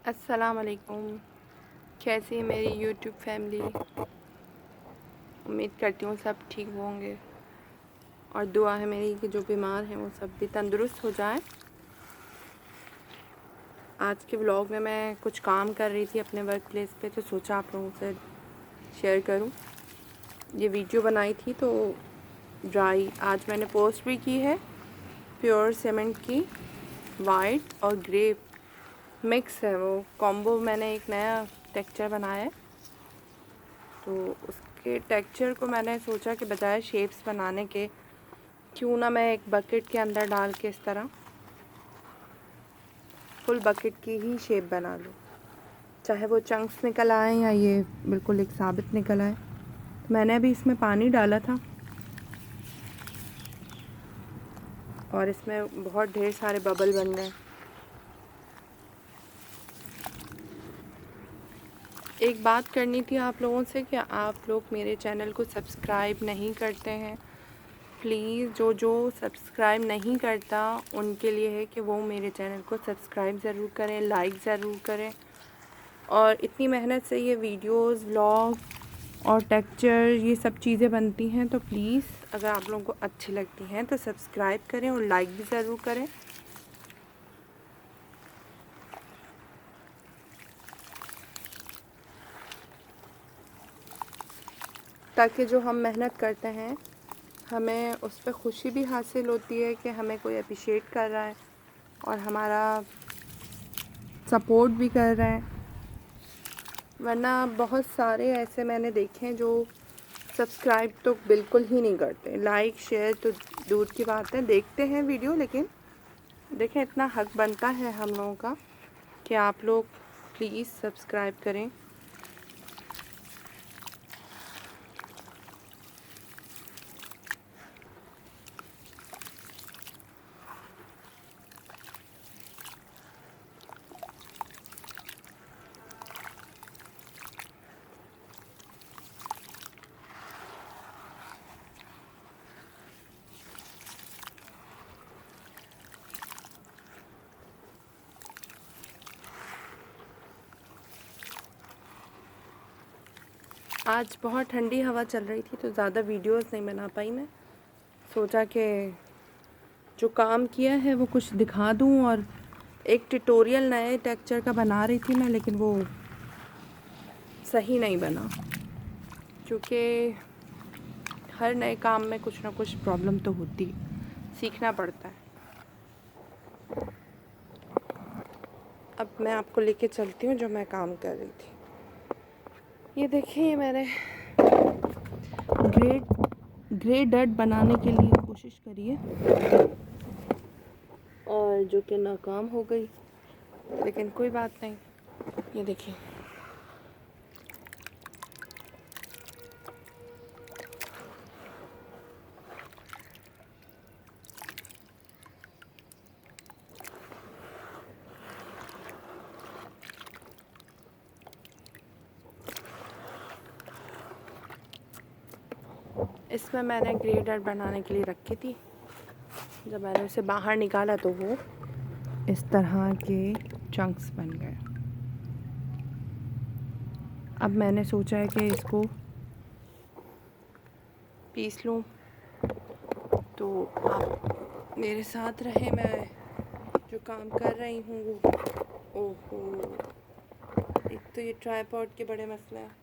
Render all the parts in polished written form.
अस्सलाम वालेकुम। कैसी है मेरी यूट्यूब फैमिली। उम्मीद करती हूँ सब ठीक होंगे और दुआ है मेरी कि जो बीमार हैं वो सब भी तंदुरुस्त हो जाएं। आज के व्लॉग में मैं कुछ काम कर रही थी अपने वर्क प्लेस पे, तो सोचा आप लोगों से शेयर करूँ। ये वीडियो बनाई थी तो ड्राई आज मैंने पोस्ट भी की है। प्योर सीमेंट की वाइट और ग्रे मिक्स है, वो कॉम्बो मैंने एक नया टेक्सचर बनाया है। तो उसके टेक्सचर को मैंने सोचा कि बजाय शेप्स बनाने के क्यों ना मैं एक बकेट के अंदर डाल के इस तरह फुल बकेट की ही शेप बना लूँ, चाहे वो चंक्स निकल आए या ये बिल्कुल एक साबित निकल आए। तो मैंने अभी इसमें पानी डाला था और इसमें बहुत ढेर सारे बबल बन गए। एक बात करनी थी आप लोगों से कि आप लोग मेरे चैनल को सब्सक्राइब नहीं करते हैं। प्लीज़ जो सब्सक्राइब नहीं करता उनके लिए है कि वो मेरे चैनल को सब्सक्राइब ज़रूर करें, लाइक ज़रूर करें। और इतनी मेहनत से ये वीडियोस, व्लॉग और टेक्सचर ये सब चीज़ें बनती हैं, तो प्लीज़ अगर आप लोगों को अच्छी लगती हैं तो सब्सक्राइब करें और लाइक भी ज़रूर करें। ताकि जो हम मेहनत करते हैं हमें उस पर खुशी भी हासिल होती है कि हमें कोई अप्रिशिएट कर रहा है और हमारा सपोर्ट भी कर रहा है। वरना बहुत सारे ऐसे मैंने देखे हैं जो सब्सक्राइब तो बिल्कुल ही नहीं करते, लाइक शेयर तो दूर की बात है, देखते हैं वीडियो, लेकिन देखें इतना हक बनता है हम लोगों का कि आप लोग प्लीज़ सब्सक्राइब करें। आज बहुत ठंडी हवा चल रही थी तो ज़्यादा वीडियोस नहीं बना पाई मैं। सोचा कि जो काम किया है वो कुछ दिखा दूं, और एक ट्यूटोरियल नए टेक्सचर का बना रही थी मैं, लेकिन वो सही नहीं बना क्योंकि हर नए काम में कुछ ना कुछ प्रॉब्लम तो होती, सीखना पड़ता है। अब मैं आपको लेके चलती हूँ जो मैं काम कर रही थी। ये देखिए, ये मैंने ग्रे डर्ट बनाने के लिए कोशिश करी है और जो कि नाकाम हो गई, लेकिन कोई बात नहीं। ये देखिए, इसमें मैंने ग्रे डर्ट बनाने के लिए रखी थी। जब मैंने उसे बाहर निकाला तो वो इस तरह के चंक्स बन गए। अब मैंने सोचा है कि इसको पीस लूँ, तो आप मेरे साथ रहें। मैं जो काम कर रही हूँ वो, ओहो, एक तो ये ट्राइपॉड के बड़े मसले हैं।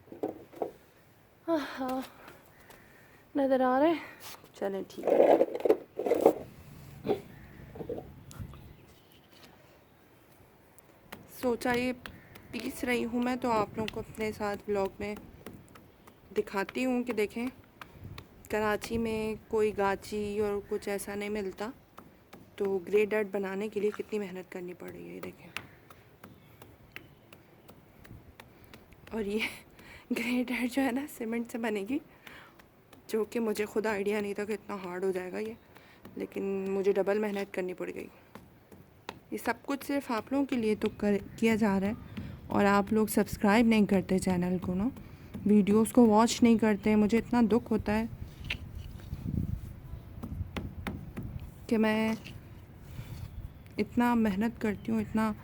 हाँ, नज़र आ रहे हैं। चलें ठीक है। सोचा ये पीस रही हूँ मैं, तो आप लोगों को अपने साथ व्लॉग में दिखाती हूँ कि देखें कराची में कोई गाची और कुछ ऐसा नहीं मिलता, तो ग्रे डर्ट बनाने के लिए कितनी मेहनत करनी पड़ रही है। ये देखें, और ये ग्रे डर्ट जो है ना सीमेंट से बनेगी, जो कि मुझे खुद आइडिया नहीं था कि इतना हार्ड हो जाएगा ये, लेकिन मुझे डबल मेहनत करनी पड़ गई। ये सब कुछ सिर्फ आप लोगों के लिए तो किया जा रहा है, और आप लोग सब्सक्राइब नहीं करते चैनल को ना, वीडियोस को वॉच नहीं करते। मुझे इतना दुख होता है कि मैं इतना मेहनत करती हूँ, इतना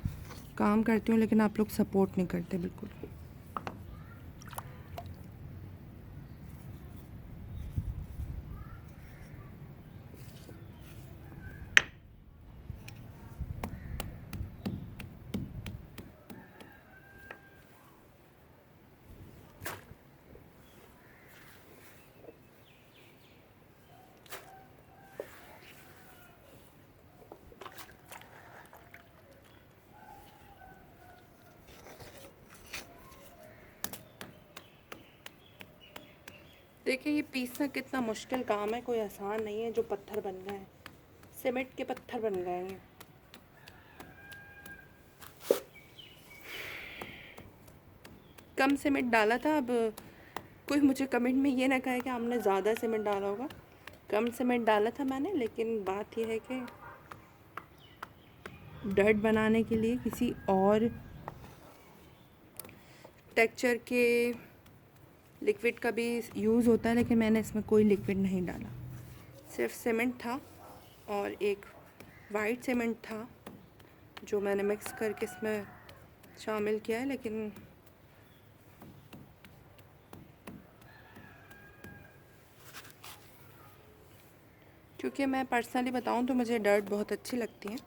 काम करती हूँ लेकिन आप लोग सपोर्ट नहीं करते बिल्कुल। देखिए ये पीसना कितना मुश्किल काम है, कोई आसान नहीं है। जो पत्थर बन गए हैं, सीमेंट के पत्थर बन गए हैं। कम सीमेंट डाला था। अब कोई मुझे कमेंट में ये ना कहे कि हमने ज़्यादा सीमेंट डाला होगा। कम सीमेंट डाला था मैंने, लेकिन बात यह है कि डर्ट बनाने के लिए किसी और टेक्सचर के लिक्विड का भी यूज़ होता है, लेकिन मैंने इसमें कोई लिक्विड नहीं डाला। सिर्फ सीमेंट था और एक वाइट सीमेंट था जो मैंने मिक्स करके इसमें शामिल किया है। लेकिन क्योंकि मैं पर्सनली बताऊं तो मुझे डर्ट बहुत अच्छी लगती है,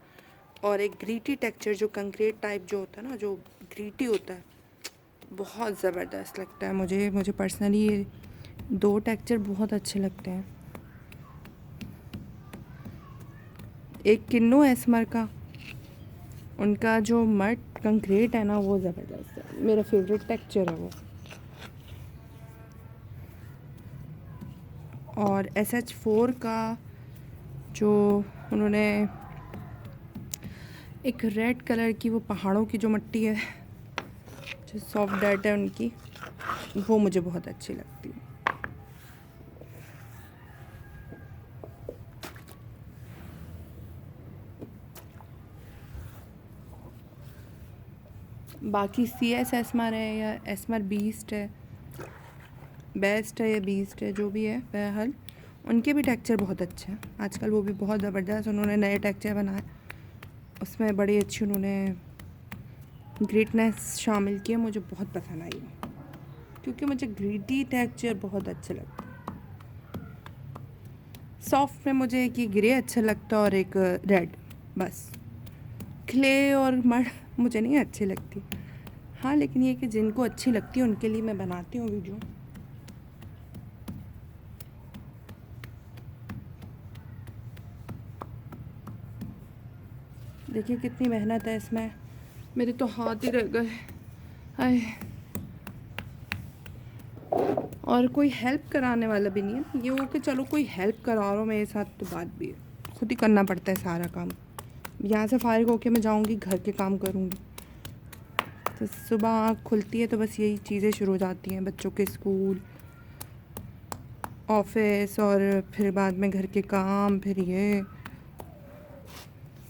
और एक ग्रीटी टेक्सचर जो कंक्रीट टाइप जो होता है ना, जो ग्रीटी होता है, बहुत ज़बरदस्त लगता है मुझे पर्सनली ये दो टेक्सचर बहुत अच्छे लगते हैं। एक किन्नू एस्मर का, उनका जो मड कंक्रीट है ना, वो ज़बरदस्त है, मेरा फेवरेट टेक्सचर है वो। और SH4 का जो उन्होंने एक रेड कलर की वो पहाड़ों की जो मिट्टी है, जो सॉफ्ट डर्ट है उनकी, वो मुझे बहुत अच्छी लगती है। बाकी CS एस्मर है या एस्मर बीस्ट है, बेस्ट है या बीस्ट है, जो भी है बहरहाल उनके भी टेक्सचर बहुत अच्छे हैं। आजकल वो भी बहुत ज़बरदस्त उन्होंने नए टेक्सचर बनाए, उसमें बड़ी अच्छी उन्होंने ग्रीटनेस शामिल की है, मुझे बहुत पसंद आई है, क्योंकि मुझे ग्रीटी टेक्सचर बहुत अच्छे लगते हैं। सॉफ्ट में मुझे एक ये ग्रे अच्छा लगता है और एक रेड, बस। क्ले और मड मुझे नहीं अच्छी लगती। हाँ, लेकिन ये कि जिनको अच्छी लगती है उनके लिए मैं बनाती हूँ वीडियो। देखिए कितनी मेहनत है इसमें, मेरे तो हाथ ही रह गए। हाय, और कोई हेल्प कराने वाला भी नहीं है। ये हो कि चलो कोई हेल्प करा रहा हो मेरे साथ, तो बात भी है, खुद ही करना पड़ता है सारा काम। यहाँ से फारिग होके मैं जाऊँगी, घर के काम करूँगी, तो सुबह आँख खुलती है तो बस यही चीज़ें शुरू हो जाती हैं, बच्चों के स्कूल, ऑफिस, और फिर बाद में घर के काम, फिर ये।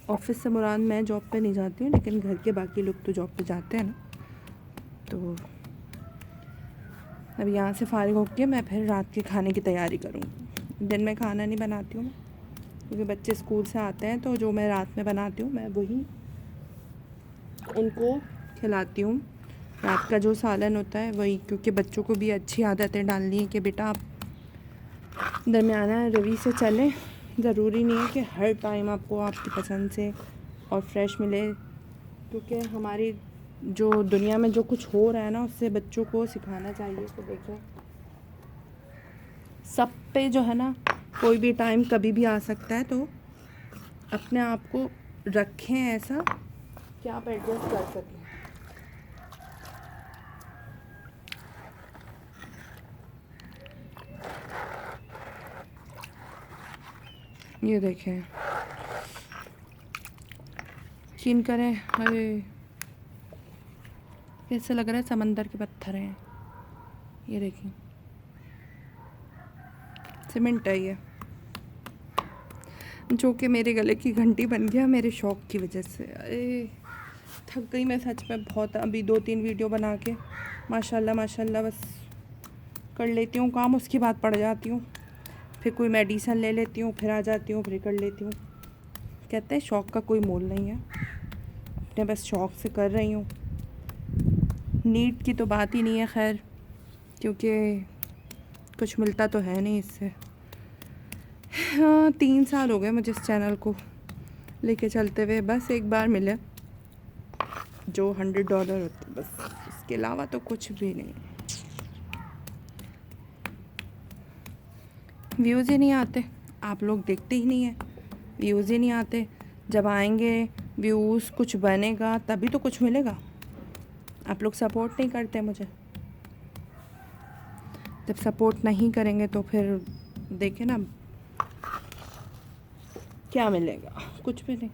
ऑफिस से मुराद मैं जॉब पे नहीं जाती हूँ, लेकिन घर के बाकी लोग तो जॉब पे जाते हैं ना। तो अब यहाँ से फारिग होकर मैं फिर रात के खाने की तैयारी करूँगी। दिन में खाना नहीं बनाती हूँ मैं, क्योंकि बच्चे स्कूल से आते हैं, तो जो मैं रात में बनाती हूँ मैं वही उनको खिलाती हूँ। रात का जो सालन होता है वही, क्योंकि बच्चों को भी अच्छी आदतें डालनी है कि बेटा आप दरमियाना रवि से चलें। ज़रूरी नहीं है कि हर टाइम आपको आपकी पसंद से और फ्रेश मिले, क्योंकि हमारी जो दुनिया में जो कुछ हो रहा है ना, उससे बच्चों को सिखाना चाहिए। तो देखें, सब पे जो है ना, कोई भी टाइम कभी भी आ सकता है, तो अपने आप को रखें ऐसा कि आप एडजस्ट कर सकें। ये देखें, यकीन करें, अरे कैसे लग रहा है समंदर के पत्थर हैं। ये देखें, सीमेंट है ये, जो कि मेरे गले की घंटी बन गया मेरे शौक़ की वजह से। अरे थक गई मैं सच में बहुत। अभी 2-3 वीडियो बना के माशाल्लाह माशाल्लाह बस कर लेती हूँ काम, उसके बाद पड़ जाती हूँ, फिर कोई मेडिसन ले लेती हूँ, फिर आ जाती हूँ, फिर कर लेती हूँ। कहते हैं शौक़ का कोई मोल नहीं है। अपने बस शौक़ से कर रही हूँ। नीट की तो बात ही नहीं है खैर, क्योंकि कुछ मिलता तो है नहीं इससे। हाँ 3 साल हो गए मुझे इस चैनल को लेके चलते हुए, बस एक बार मिले जो $100 होते, बस इसके अलावा तो कुछ भी नहीं। व्यूज़ ही नहीं आते, आप लोग देखते ही नहीं हैं, व्यूज़ ही नहीं आते। जब आएंगे व्यूज़, कुछ बनेगा तभी तो कुछ मिलेगा। आप लोग सपोर्ट नहीं करते मुझे। जब सपोर्ट नहीं करेंगे तो फिर देखें ना क्या मिलेगा, कुछ भी नहीं।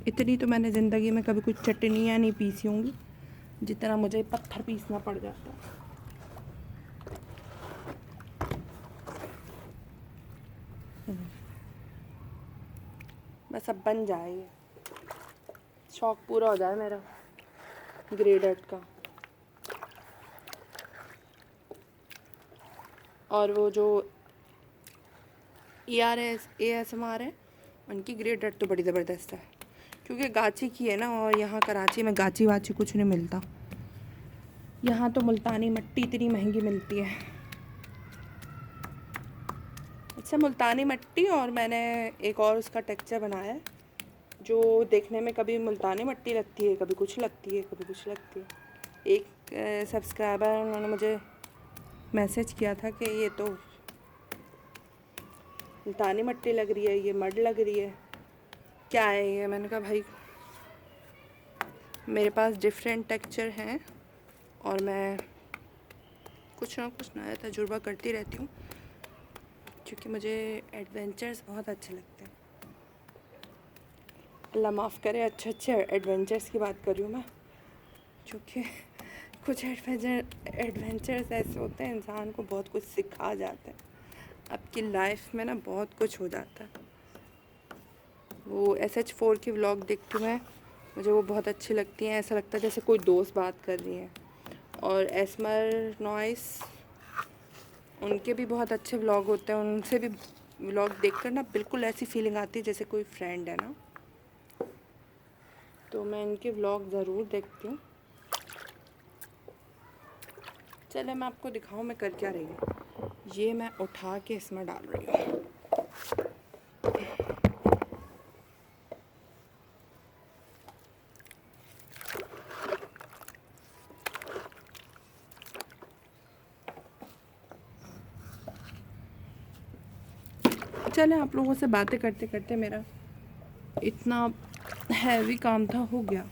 इतनी तो मैंने ज़िंदगी में कभी कुछ चटनियाँ नहीं पीसी होंगी जितना मुझे पत्थर पीसना पड़ जाता है। बस अब बन जाए, शौक़ पूरा हो जाए मेरा ग्रेड 8 का। और वो जो ASMR है, उनकी ग्रेड 8 तो बड़ी ज़बरदस्त है, क्योंकि गाची की है ना, और यहाँ कराची में गाची वाची कुछ नहीं मिलता। यहाँ तो मुल्तानी मिट्टी इतनी महंगी मिलती है। अच्छा, मुल्तानी मिट्टी, और मैंने एक और उसका टेक्सचर बनाया है जो देखने में कभी मुल्तानी मिट्टी लगती है, कभी कुछ लगती है, कभी कुछ लगती है। एक सब्सक्राइबर उन्होंने मुझे मैसेज किया था कि ये तो मुल्तानी मिट्टी लग रही है, ये मड लग रही है, क्या है ये? मैंने कहा भाई मेरे पास डिफरेंट टेक्सचर हैं और मैं कुछ ना कुछ नया तजुर्बा करती रहती हूँ, क्योंकि मुझे एडवेंचर्स बहुत अच्छे लगते हैं। अल्लाह माफ़ करे, अच्छे अच्छे एडवेंचर्स की बात कर रही हूँ मैं, क्योंकि कुछ एडवेंचर्स ऐसे होते हैं इंसान को बहुत कुछ सिखा जाते हैं। आपकी लाइफ में ना बहुत कुछ हो जाता है। वो SH4 की व्लॉग देखती हूँ मैं, मुझे वो बहुत अच्छी लगती हैं। ऐसा लगता है जैसे कोई दोस्त बात कर रही है। और एस्मर नॉइस, उनके भी बहुत अच्छे व्लॉग होते हैं, उनसे भी व्लॉग देखकर ना बिल्कुल ऐसी फीलिंग आती है जैसे कोई फ्रेंड है ना। तो मैं इनके व्लॉग ज़रूर देखती हूँ। चले मैं आपको दिखाऊँ मैं कर क्या रही हूँ। ये मैं उठा के इसमें डाल रही हूँ। चले आप लोगों से बातें करते करते मेरा इतना हैवी काम था हो गया।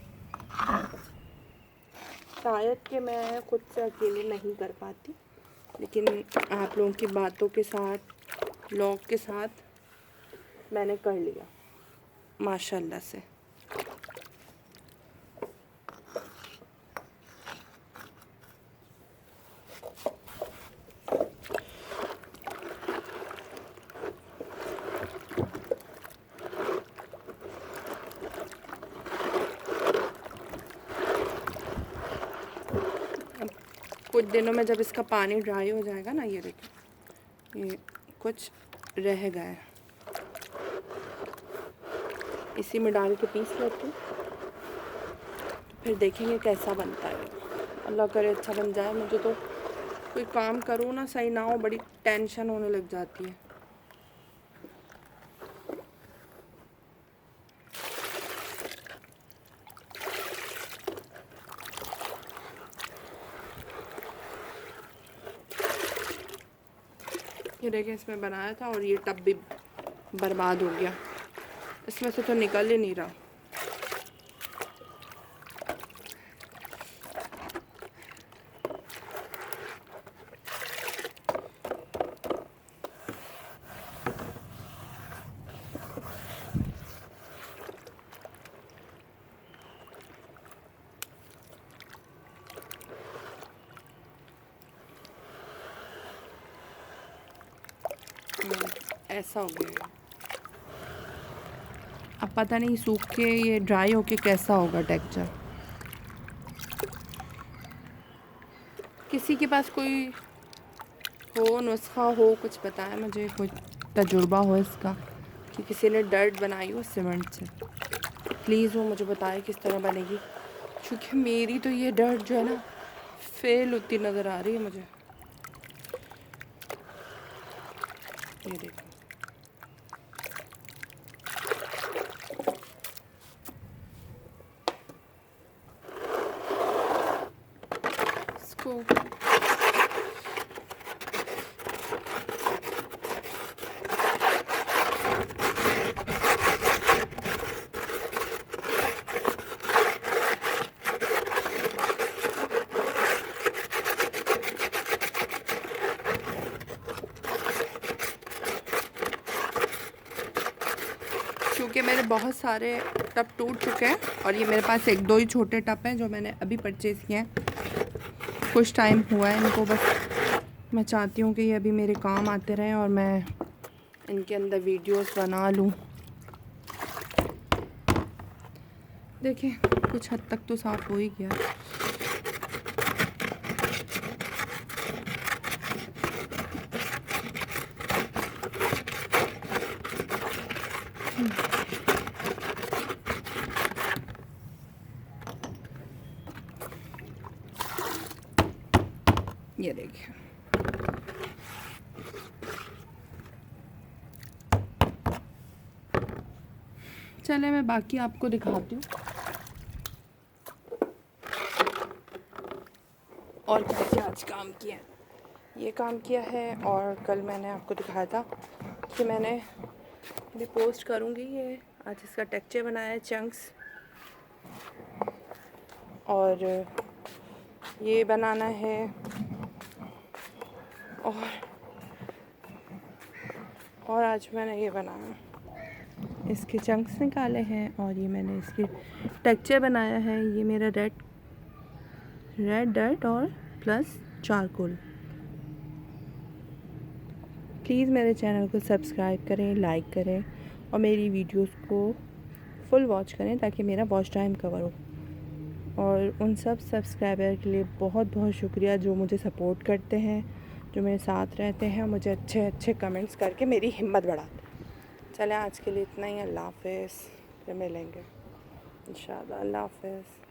शायद कि मैं खुद से अकेले नहीं कर पाती, लेकिन आप लोगों की बातों के साथ, व्लॉग के साथ मैंने कर लिया माशाल्लाह से। कुछ दिनों में जब इसका पानी ड्राई हो जाएगा ना, ये देखिए ये कुछ रह गया है, इसी में डाल के पीस लेती हूँ, तो फिर देखेंगे कैसा बनता है। अल्लाह करे अच्छा बन जाए। मुझे तो कोई काम करूँ ना सही ना हो, बड़ी टेंशन होने लग जाती है। ये देखिए इसमें बनाया था और ये टब भी बर्बाद हो गया, इसमें से तो निकल ही नहीं रहा। ऐसा हो गया। अब पता नहीं सूख के ये ड्राई होके कैसा होगा टेक्सचर। किसी के पास कोई हो नुस्खा हो, कुछ बताएं मुझे, कुछ तजुर्बा हो इसका कि किसी ने डर्ट बनाई हो सीमेंट से, प्लीज़ वो मुझे बताए किस तरह बनेगी, क्योंकि मेरी तो ये डर्ट जो है ना फेल होती नज़र आ रही है मुझे। ये देखो, इसको क्योंकि मेरे बहुत सारे टब टूट चुके हैं और ये मेरे पास एक दो ही छोटे टब हैं जो मैंने अभी परचेज़ किए हैं, कुछ टाइम हुआ है इनको, बस मैं चाहती हूँ कि ये अभी मेरे काम आते रहें और मैं इनके अंदर वीडियोस बना लूँ। देखिए कुछ हद तक तो साफ़ हो ही गया। ये देखिए, चले मैं बाकी आपको दिखाती हूँ और क्या क्या आज काम किया है। ये काम किया है और कल मैंने आपको दिखाया था कि मैंने भी पोस्ट करूँगी, ये आज इसका टेक्सचर बनाया है, चंक्स, और ये बनाना है और आज मैंने ये बनाया, इसके चंक्स निकाले हैं और ये मैंने इसकी टेक्सचर बनाया है। ये मेरा रेड डर्ट और प्लस चारकोल। प्लीज़ मेरे चैनल को सब्सक्राइब करें, लाइक करें और मेरी वीडियोस को फुल वॉच करें ताकि मेरा वॉच टाइम कवर हो। और उन सब सब्सक्राइबर के लिए बहुत बहुत शुक्रिया जो मुझे सपोर्ट करते हैं, जो मेरे साथ रहते हैं, मुझे अच्छे अच्छे कमेंट्स करके मेरी हिम्मत बढ़ाते हैं। चलें आज के लिए इतना ही। अल्लाह हाफ़िज़, फिर मिलेंगे इंशाअल्लाह। अल्लाह हाफ़िज़।